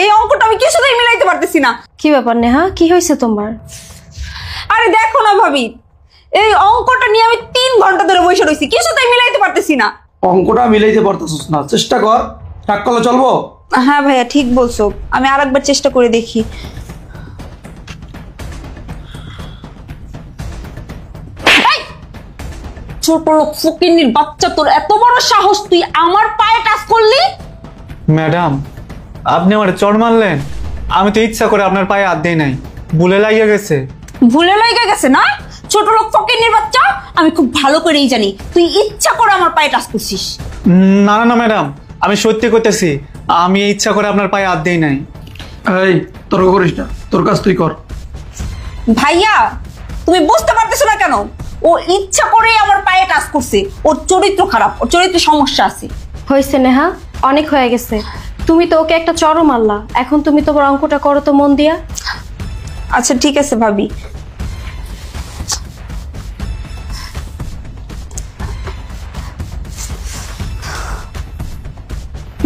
এই অঙ্কটা আমি কিছুতেই মিলাইতে পারতেছি না। কি ব্যাপার নেহা, কি হয়েছে তোমার? আরে দেখো না ভাবি, এই অঙ্কটা নিয়ে আমি 3 ঘন্টা ধরে বসে রয়েছি, কিছুতেই মিলাইতে পারতেছি না। অঙ্কটা মিলাইতে পারতেছিস না, চেষ্টা কর, টাক করলে চলবো। হ্যাঁ ভাইয়া ঠিক বলছো, আমি আরেকবার চেষ্টা করে দেখি। ছোট লোক ফকিন্নির বাচ্চা, তোর এত বড় সাহস, তুই আমার পায়ে টাচ করলি? ম্যাডাম, আপনি আমার চড় মারলেন। আমি তো ইচ্ছা করে আপনার পায়ে হাত দিই নাই, ভুলে লাগিয়ে গেছে। ভুলে লাগা গেছে না? ছোট লোক ফকিন্নির বাচ্চা, আমি খুব ভালো করেই জানি তুই ইচ্ছা করে আমার পায়ে টাচ করছিস। না না না ম্যাডাম, আমি সত্যি করতেছি, আমি ইচ্ছা করে আপনার পায়ে হাত দিই নাই। এই তর্ক করিস না, তোর কাজ তুই কর। ভাইয়া তুমি বুঝতে পারতেছো না কেন? ও ইচ্ছা করেই আমার পায়ে টাচ করছে, ওর চরিত্র খারাপ, ওর চরিত্রে সমস্যা আছে। হয়েছে নেহা, অনেক হয়ে গেছে। তুমি তো ওকে একটা চড়ও মারলা, এখন তুমি তোমার অঙ্কটা করো তো মন দিয়া। আচ্ছা ঠিক আছে ভাবি।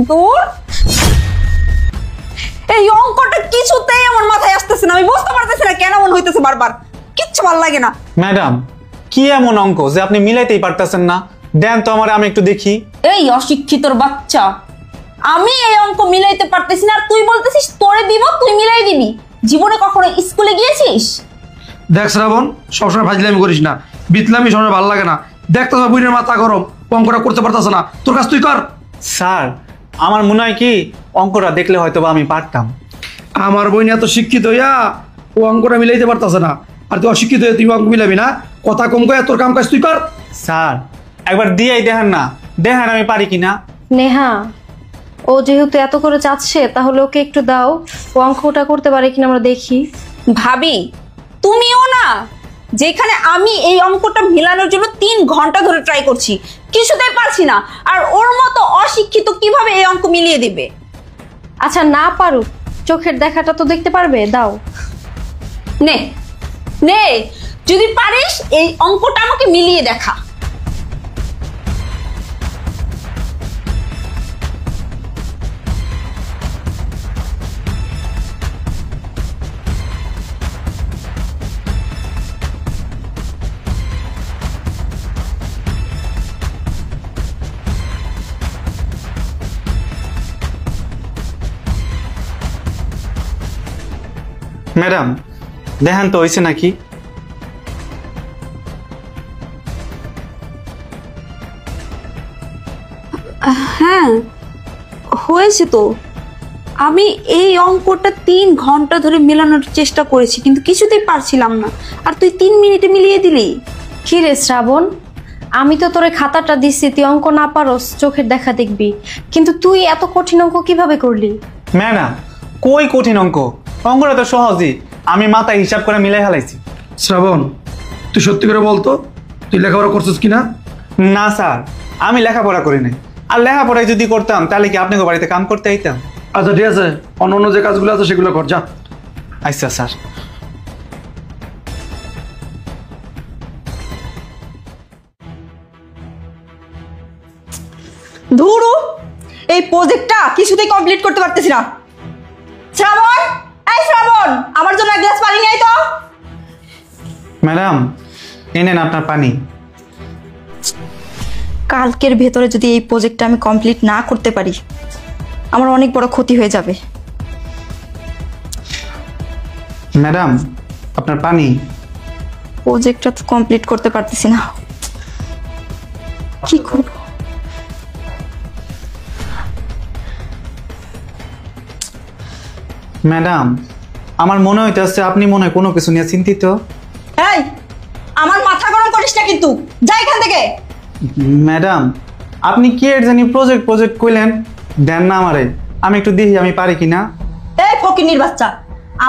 দূর, এই অঙ্কটা কিছুতেই আমার মাথায় আসতেছে না, আমি বুঝতে পারতেছি না কেন মন হইতেছে বারবার, কিচ্ছু ভালো লাগে না। ম্যাডাম, কি এমন অঙ্ক যে আপনি মিলাইতেই পারতেছেন না? দেন তো আমার, আমি একটু দেখি। এই অশিক্ষিতর বাচ্চা, আমি এই অঙ্ক মিলাইতে পারতেছি না আর তুই বলতেছিস তোরে দিব, তুই মিলাই দিবি? জীবনে কখনো স্কুলে গিয়েছিস? দেখ শ্রাবণ, সবসময় ফাজলামি করিস না, বিতলামি সবসময় ভালো লাগে না। দেখ তো বুড়ির মাথা গরম, অঙ্কটা করতে পারতেছ না, তোর কাজ তুই কর। স্যার, আমার মনে হয় কি অঙ্কটা দেখলে হয়তো বা আমি পারতাম। আমার বোন এত শিক্ষিত হইয়া ও অঙ্কটা মিলাইতে পারতেছে না, আর তুই অশিক্ষিত হয়ে তুই অঙ্ক মিলাবি না? কথা কম কয়ে তোর কাম কাজ তুই কর। স্যার, একবার দিয়েই দেখেন না, দেখেন আমি পারি কিনা। নেহা, ও যেহেতু এত করে চাচ্ছে, তাহলে ওকে একটু দাও, ও অঙ্কটা করতে পারে কিনা আমরা দেখি। ভাবি তুমিও না, যেখানে আমি এই অঙ্কটা মিলানোর জন্য 3 ঘন্টা ধরে ট্রাই করছি, কিছুতেই পারছি না, আর ওর মতো অশিক্ষিত কিভাবে এই অঙ্ক মিলিয়ে দিবে? আচ্ছা না পারুক, চোখের দেখাটা তো দেখতে পারবে, দাও। নে নে, যদি পারিস এই অঙ্কটা আমাকে মিলিয়ে দেখা। ম্যাডাম, দেখেন তো হয়েছে নাকি? হ্যাঁ হয়েছে তো, আমি এই অঙ্কটা 3 ঘন্টা ধরে মেলানোর চেষ্টা করেছি, কিন্তু কিছুতেই পারছিলাম না, আর তুই 3 মিনিটে মিলিয়ে দিলি। কি রে শ্রাবণ, আমি তো তোরে খাতাটা দিচ্ছি, তুই অঙ্ক না পারোস, চোখের দেখা দেখবি, কিন্তু তুই এত কঠিন অঙ্ক কিভাবে করলি? ম্যাডাম, কই কঠিন অঙ্ক, অঙ্কটা তো সহজই, আমি মাথায় হিসাব করে মিলাই ফেলাইছি। শ্রাবণ, তুই সত্যি করে বলতো তুই লেখাপড়া করছিস কিনা? না স্যার, আমি লেখাপড়া করি নাই, আর লেখাপড়াই যদি করতাম তাহলে কি আপনাকে বাড়িতে কাম করতে আইতাম? আচ্ছা ঠিক আছে, অন্য অন্য যে কাজগুলো আছে সেগুলো কর, যা। আচ্ছা স্যার। ধুরু, এই প্রজেক্টটা কিছুতেই কমপ্লিট করতে পারতেছি না। শ্রাবণ, এই শ্রাবণ, আমার জন্য 1 গ্লাস পানি নিয়ে আয় তো। ম্যাডাম, এই নেন আপনার পানি। কালকের ভেতরে যদি এই প্রজেক্টটা আমি কমপ্লিট না করতে পারি, আমার অনেক বড় ক্ষতি হয়ে যাবে। ম্যাডাম, আপনার পানি। প্রজেক্টটা তো কমপ্লিট করতে পারতেছি না, কি করব? ম্যাডাম, আমার মনে হইতেছে আপনি মনে হয় কোনো কিছু নিয়ে চিন্তিত। এই, আমার মাথা গরম করিস না কিন্তু, যা এখান থেকে। ম্যাডাম, আপনি কি এর জানি প্রজেক্ট কইলেন, দেন না আমারে, আমি একটু দেখি আমি পারি কিনা। এই ফকিন্নির বাচ্চা,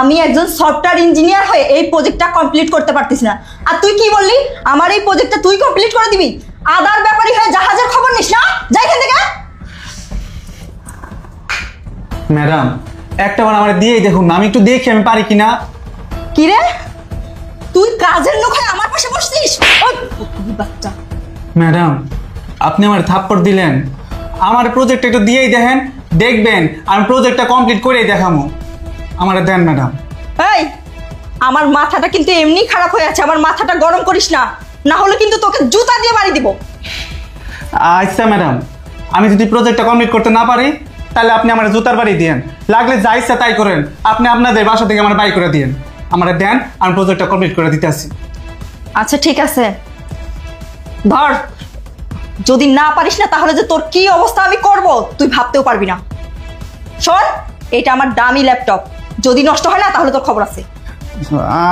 আমি একজন সফটওয়্যার ইঞ্জিনিয়ার হয়ে এই প্রজেক্টটা কমপ্লিট করতে পারতেছি না, আর তুই কি বললি আমার এই প্রজেক্টটা তুই কমপ্লিট করে দিবি? আদার ব্যাপারী হয়ে জাহাজের খবর নিস না, যা এখান থেকে। ম্যাডাম, একটাবার আমার দিয়েই দেখুন না, আমি একটু দেখি আমি পারি কিনা। কি রে, তুই কাজের লোক হয়ে আমার পাশে বসছিস? ওই ফকিন্নির বাচ্চা। ম্যাডাম, আপনি আমার থাপ্পড় দিলেন, আমার প্রজেক্ট একটু দিয়েই দেখেন, দেখবেন আমি প্রজেক্টটা কমপ্লিট করেই দেখাবো। আমার দেন ম্যাডাম। এই, আমার মাথাটা কিন্তু এমনি খারাপ হয়ে আছে, আমার মাথাটা গরম করিস না, না হলে কিন্তু তোকে জুতা দিয়ে বাড়ি দিব। আচ্ছা ম্যাডাম, আমি যদি প্রজেক্টটা কমপ্লিট করতে না পারি তাহলে আপনি আমার জুতার বাড়ি দিয়েন, লাগলে যা ইচ্ছা তাই করেন, আপনি আপনাদের বাসা থেকে আমার বাই করে দিয়েন, আমার দেন, আমি প্রজেক্টটা কমপ্লিট করে দিতে আসি। আচ্ছা ঠিক আছে, ধর। যদি না পারিস না তাহলে যে তোর কি অবস্থা আমি করব তুই ভাবতেও পারবি না। শোন, এটা আমার দামি ল্যাপটপ, যদি নষ্ট হয় না তাহলে তোর খবর আছে।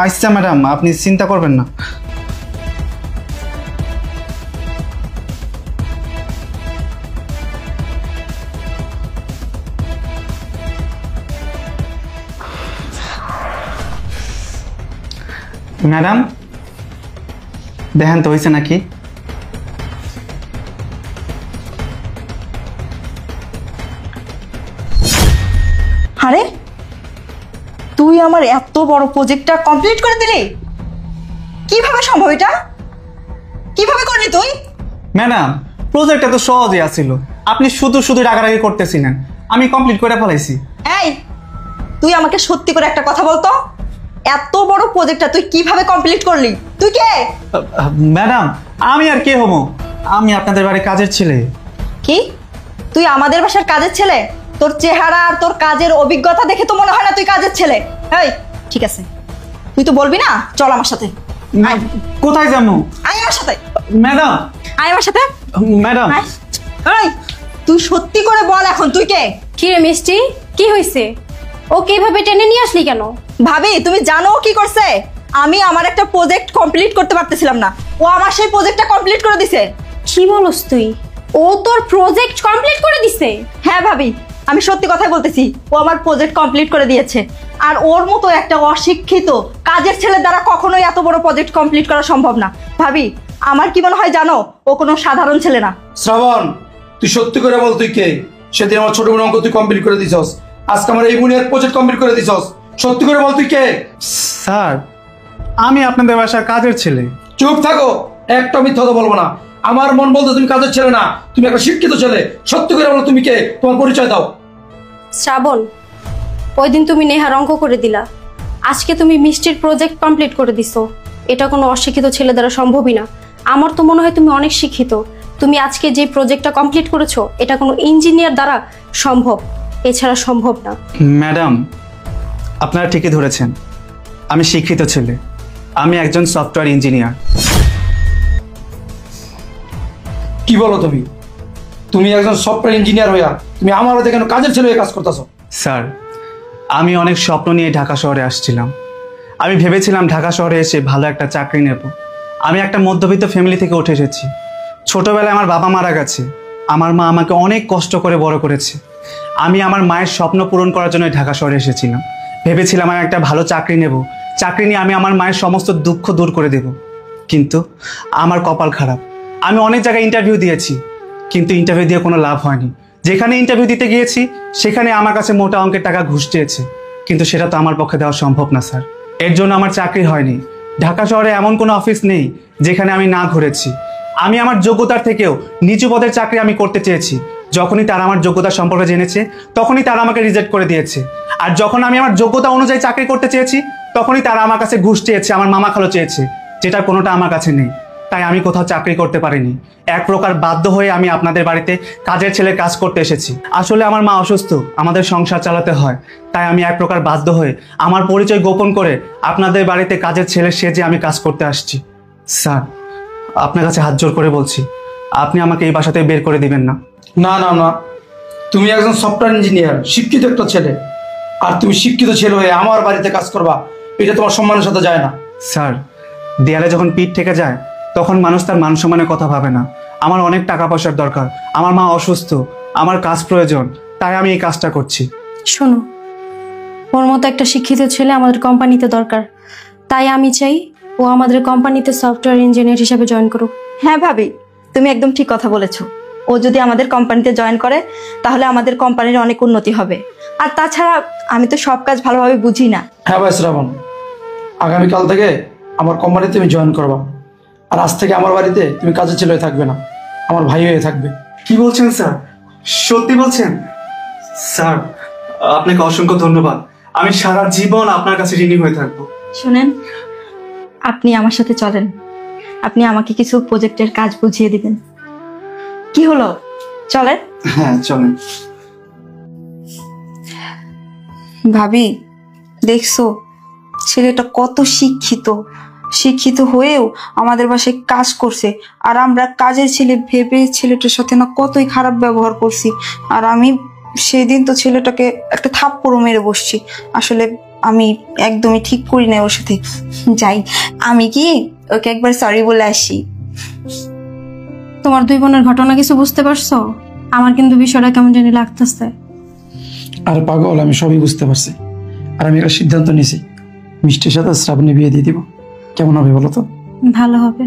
আচ্ছা ম্যাডাম, আপনি চিন্তা করবেন না। ম্যাডাম দেখেন তো হয়েছে নাকি? আরে তুই আমার এত বড় প্রজেক্টটা কমপ্লিট করে দিলি, কিভাবে সম্ভব এটা? কিভাবে করলি তুই? ম্যাডাম প্রজেক্টটা তো সহজই আছিল, আপনি শুধু শুধু রাগারাগি করতেছিলেন, আমি কমপ্লিট করে ফেলাইছি। এই, তুই আমাকে সত্যি করে একটা কথা বলতো, এত বড় প্রজেক্টটা তুই কিভাবে কমপ্লিট করলি? তুই কে? ম্যাডাম আমি আর কে হবো, আমি আপনাদের বাড়ির কাজের ছেলে। কি, তুই আমাদের বাসার কাজের ছেলে? তোর চেহারা আর তোর কাজের অভিজ্ঞতা দেখে তো মনে হয় না তুই কাজের ছেলে। এই ঠিক আছে, তুই তো বলবি না, চল আমার সাথে। কোথায় যাবো? আয় আমার সাথে। ম্যাডাম, আয় আমার সাথে। ম্যাডাম। আয়। এই, তুই সত্যি করে বল এখন তুই কে? কি রে মিষ্টি, কি হয়েছে? ওকে এভাবে টেনে নিয়ে আসলি কেন? ভাবি তুমি জানো ও কি করছে? আমি আমার একটা প্রজেক্ট কমপ্লিট করতে পারতেছিলাম না, ও আমার সেই প্রজেক্টটা কমপ্লিট করে দিছে। কি বলস তুই? ও তোর প্রজেক্ট কমপ্লিট করে দিছে? হ্যাঁ ভাবি, আমি সত্যি কথাই বলতেছি, ও আমার প্রজেক্ট কমপ্লিট করে দিয়েছে। আর ওর মতো একটা অশিক্ষিত কাজের ছেলের দ্বারা কখনোই এত বড় প্রজেক্ট কমপ্লিট করা সম্ভব না। ভাবি আমার কি মনে হয় জানো, ও কোনো সাধারণ ছেলে না। শ্রাবণ, তুই সত্যি করে বল তুই কে? সেদিন আমার ছোট বোন অঙ্ক তুই কমপ্লিট করে দিছস, আজকে আমার এই বোনের প্রজেক্ট কমপ্লিট করে দিছস। সত্যি করে বল তুই কে? স্যার আমি আপনাদের বাসার কাজের ছেলে। চুপ থাকো, একটা মিথ্যা কথা বলবো না। আমার মন বলতো তুমি কাজের ছেলে না, তুমি একটা শিক্ষিত ছেলে। সত্যি করে বলো তুমি কে, তোমার পরিচয় দাও। শ্রাবণ, ওই দিন তুমি নেহার অঙ্ক করে দিলা, আজকে তুমি মিষ্টির প্রজেক্ট কমপ্লিট করে দিছো। এটা কোনো অশিক্ষিত ছেলে দ্বারা সম্ভবই না। আমার তো মনে হয় তুমি অনেক শিক্ষিত। তুমি আজকে যে প্রজেক্টটা কমপ্লিট করেছো এটা কোনো ইঞ্জিনিয়ার দ্বারা সম্ভব, এছাড়া সম্ভব না। ম্যাডাম আপনারা ঠিকই ধরেছেন, আমি শিক্ষিত ছেলে, আমি একজন সফটওয়্যার ইঞ্জিনিয়ার। কি বলো তুমি? তুমি একজন সফটওয়্যার ইঞ্জিনিয়ার হইয়া তুমি আমার হাতে কেন কাজের ছেলে হয়ে কাজ করতেছো? স্যার আমি অনেক স্বপ্ন নিয়ে ঢাকা শহরে আসছিলাম। আমি ভেবেছিলাম ঢাকা শহরে এসে ভালো একটা চাকরি নেব। আমি একটা মধ্যবিত্ত ফ্যামিলি থেকে উঠে এসেছি। ছোটবেলায় আমার বাবা মারা গেছে, আমার মা আমাকে অনেক কষ্ট করে বড় করেছে। আমি আমার মায়ের স্বপ্ন পূরণ করার জন্য ঢাকা শহরে এসেছিলাম। ভেবেছিলাম আমি একটা ভালো চাকরি নেব, চাকরি নিয়ে আমি আমার মায়ের সমস্ত দুঃখ দূর করে দেব। কিন্তু আমার কপাল খারাপ, আমি অনেক জায়গায় ইন্টারভিউ দিয়েছি, কিন্তু ইন্টারভিউ দিয়ে কোনো লাভ হয়নি। যেখানে ইন্টারভিউ দিতে গিয়েছি সেখানে আমার কাছে মোটা অঙ্কের টাকা ঘুষ চেয়েছে, কিন্তু সেটা তো আমার পক্ষে দেওয়া সম্ভব না স্যার। এর জন্য আমার চাকরি হয়নি। ঢাকা শহরে এমন কোনো অফিস নেই যেখানে আমি না ঘুরেছি। আমি আমার যোগ্যতার থেকেও নিচু পদের চাকরি আমি করতে চেয়েছি। যখনই তারা আমার যোগ্যতা সম্পর্কে জেনেছে তখনই তারা আমাকে রিজেক্ট করে দিয়েছে। আর যখন আমি আমার যোগ্যতা অনুযায়ী চাকরি করতে চেয়েছি তখনই তারা আমার কাছে ঘুষ চেয়েছে, আমার মামা খালো চেয়েছে, যেটা কোনোটা আমার কাছে নেই। তাই আমি কোথাও চাকরি করতে পারিনি। এক প্রকার বাধ্য হয়ে আমি আপনাদের বাড়িতে কাজের ছেলে কাজ করতে এসেছি। আসলে আমার মা অসুস্থ, আমাদের সংসার চালাতে হয়, তাই আমি এক প্রকার বাধ্য হয়ে আমার পরিচয় গোপন করে আপনাদের বাড়িতে কাজের ছেলে সেজে আমি কাজ করতে আসছি। স্যার আপনার কাছে হাত জোর করে বলছি, আপনি আমাকে এই বাসাতে বের করে দিবেন না। না না না, তুমি একজন সফটওয়্যার ইঞ্জিনিয়ার, শিক্ষিত একটা ছেলে, আর তুমি শিক্ষিত ছেলে হয়ে আমার বাড়িতে কাজ করবা, এটা তোমার সম্মানের সাথে যায় না। স্যার দেয়ালে যখন পিঠ থেকে যায় তখন মানুষ তার মান সম্মানের কথা ভাবে না। আমার অনেক টাকা পয়সার দরকার, আমার মা অসুস্থ, আমার কাজ প্রয়োজন, তাই আমি এই কাজটা করছি। শোনো, ওর মতো একটা শিক্ষিত ছেলে আমাদের কোম্পানিতে দরকার, তাই আমি চাই ও আমাদের কোম্পানিতে সফটওয়্যার ইঞ্জিনিয়ার হিসেবে জয়েন করুক। হ্যাঁ ভাবি, তুমি একদম ঠিক কথা বলেছো। ও যদি আমাদের কোম্পানিতে জয়েন করে তাহলে আমাদের কোম্পানির অনেক উন্নতি হবে। আর তাছাড়া আমি তো সব কাজ ভালোভাবে বুঝি না। হ্যাঁ ভাই শ্রাবণ, আগামীকাল থেকে আমার কোম্পানিতে তুমি জয়েন করবা, আর আজ থেকে আমার বাড়িতে তুমি কাজের ছেলে হয়ে থাকবে না, আমার ভাই হয়ে থাকবে। কি বলছেন স্যার? সত্যি বলছেন? স্যার, আপনাকে অসংখ্য ধন্যবাদ। আমি সারা জীবন আপনার কাছে ঋণী হয়ে থাকবো। শুনেন, আপনি আমার সাথে চলেন, আপনি আমাকে কিছু প্রজেক্টের কাজ বুঝিয়ে দিবেন। কি হলো, চলেন। হ্যাঁ চলেন। ভাবি, দেখছো ছেলেটা কত শিক্ষিত, শিক্ষিত হয়েও আমাদের বাসায় কাজ করছে, আর আমরা কাজের ছেলে ভেবে ছেলেটার সাথে না কতই খারাপ ব্যবহার করছি। আর আমি সেদিন তো ছেলেটাকে একটা থাপ্পড়ও মেরে বসছি। আসলে আমি একদমই ঠিক করি না ওর সাথে। যাই, আমি কি ওকে একবার সরি বলে আসি। তোমার দুই বোনের ঘটনা কিছু বুঝতে পারছো? আমার কিন্তু বিষয়টা কেমন জানি লাগতেছে। আর পাগল, আমি সবই বুঝতে পারছি। আর আমি একটা সিদ্ধান্ত নিয়েছি, মিষ্টির সাথে শ্রাবণী বিয়ে দিয়ে দিব। কেমন হবে বলো তো? ভালো হবে।